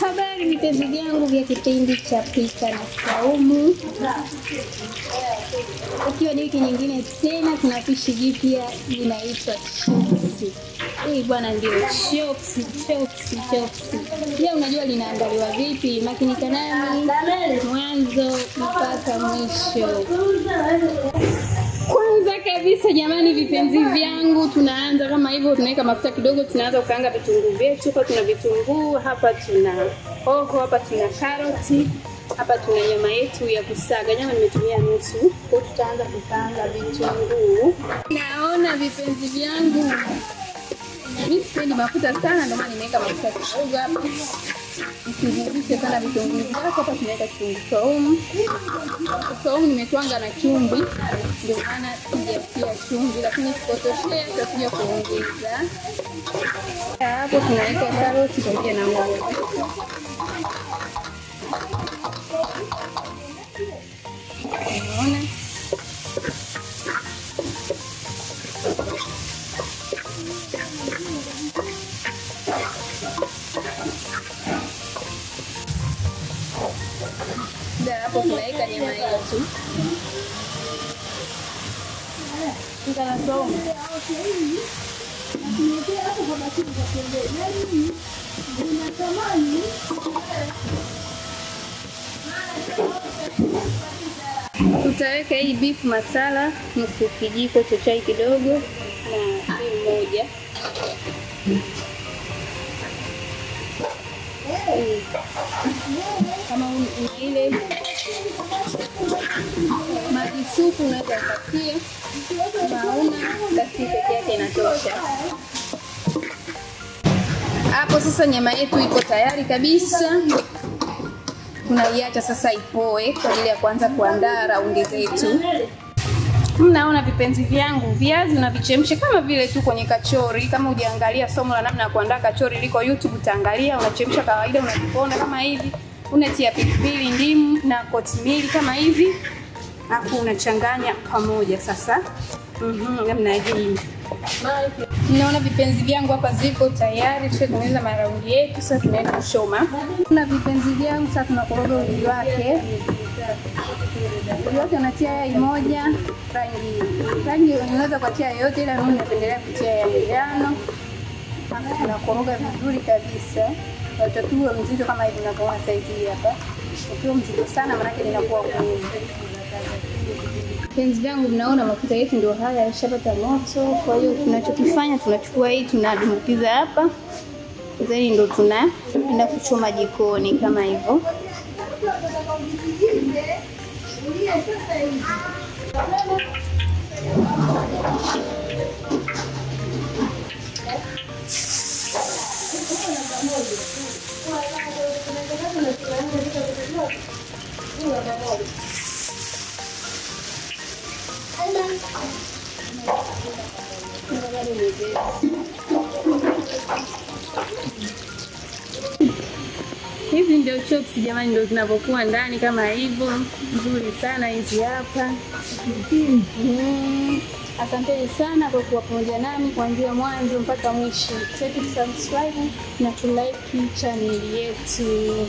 Habari vipenzi vyangu vya kipindi cha Pika na Saumu. Ukiwa ni wiki nyingine tena tuna pishi jipya linaitwa chipsi. Hii bwana ndio chipsi. Leo unajua linaandaliwa vipi? Makinika nami mwanzo mpaka mwisho. Kwanza kabisa jamani vipenzi vyangu, tunaanza kama hivyo, tunaweka mafuta kidogo, tunaanza kukaanga vitunguu vyetu. Hapa tuna vitunguu, hapa tuna hoho, hapa tuna karoti, hapa tuna nyama yetu ya kusaga. Nyama nimetumia nusu. Kwa tutaanza kukaanga vitunguu. Naona vipenzi vyangu mimi sipendi mafuta sana, ndio maana nimeweka mafuta kidogo hapa. Msizidishe sana vitunguu vyako. Hapa tunaweka kitunguu saumu. Saumu nimetwanga na chumvi, ndio maana sijatia chumvi, lakini sikotoshea tutakuja kuongeza. Hapo tunaweka karoti pamoja na hoho. Unaona? Hapo tunaweka nyama yetu. Tukana saumu. Tutaweka hii beef masala nusu kijiko cha chai kidogo na moja. Kama ile maji supu unaweza kupatia, mauna basi peke yake inatosha. Hapo sasa nyama yetu iko tayari kabisa. Tunaiacha sasa ipoe kwa ajili ya kuanza kuandaa raundi zetu. Mnaona vipenzi vyangu, viazi unavichemsha kama vile tu kwenye kachori. Kama hujaangalia somo la namna ya kuandaa kachori liko YouTube, utaangalia. Unachemsha kawaida, unaviponda kama hivi. Unatia pilipili, ndimu na kotimiri kama hivi. Hapo unachanganya pamoja sasa. Namna hii. Mnaona vipenzi vyangu hapa ziko tayari. Tunaanza maraundi yetu. Sasa tunaenda kushoma. Na vipenzi vyangu sasa tunakoroga uji wake. Yote unatia yai moja, rangi unaweza kutia yote, ila mimi napendelea kutia ya njano. Hapo tunakoroga vizuri kabisa. Watatua mzito kama hivi ninavyoona saizi hapa. Ukiwa mzito sana maana yake linakuwa ngumu. Vipenzi vyangu, mnaona mafuta yetu ndio haya yashapata moto. Kwa hiyo tunachokifanya, tunachukua hii tunadumbukiza hapa. Zaidi ndio tunaenda kuchoma jikoni kama hivyo. Hizi ndio chops jamani, ndio zinapokuwa ndani kama hivyo. Nzuri sana hizi hapa. Asanteni sana kwa kuwa pamoja nami kuanzia mwanzo mpaka mwisho. Subscribe na like channel yetu.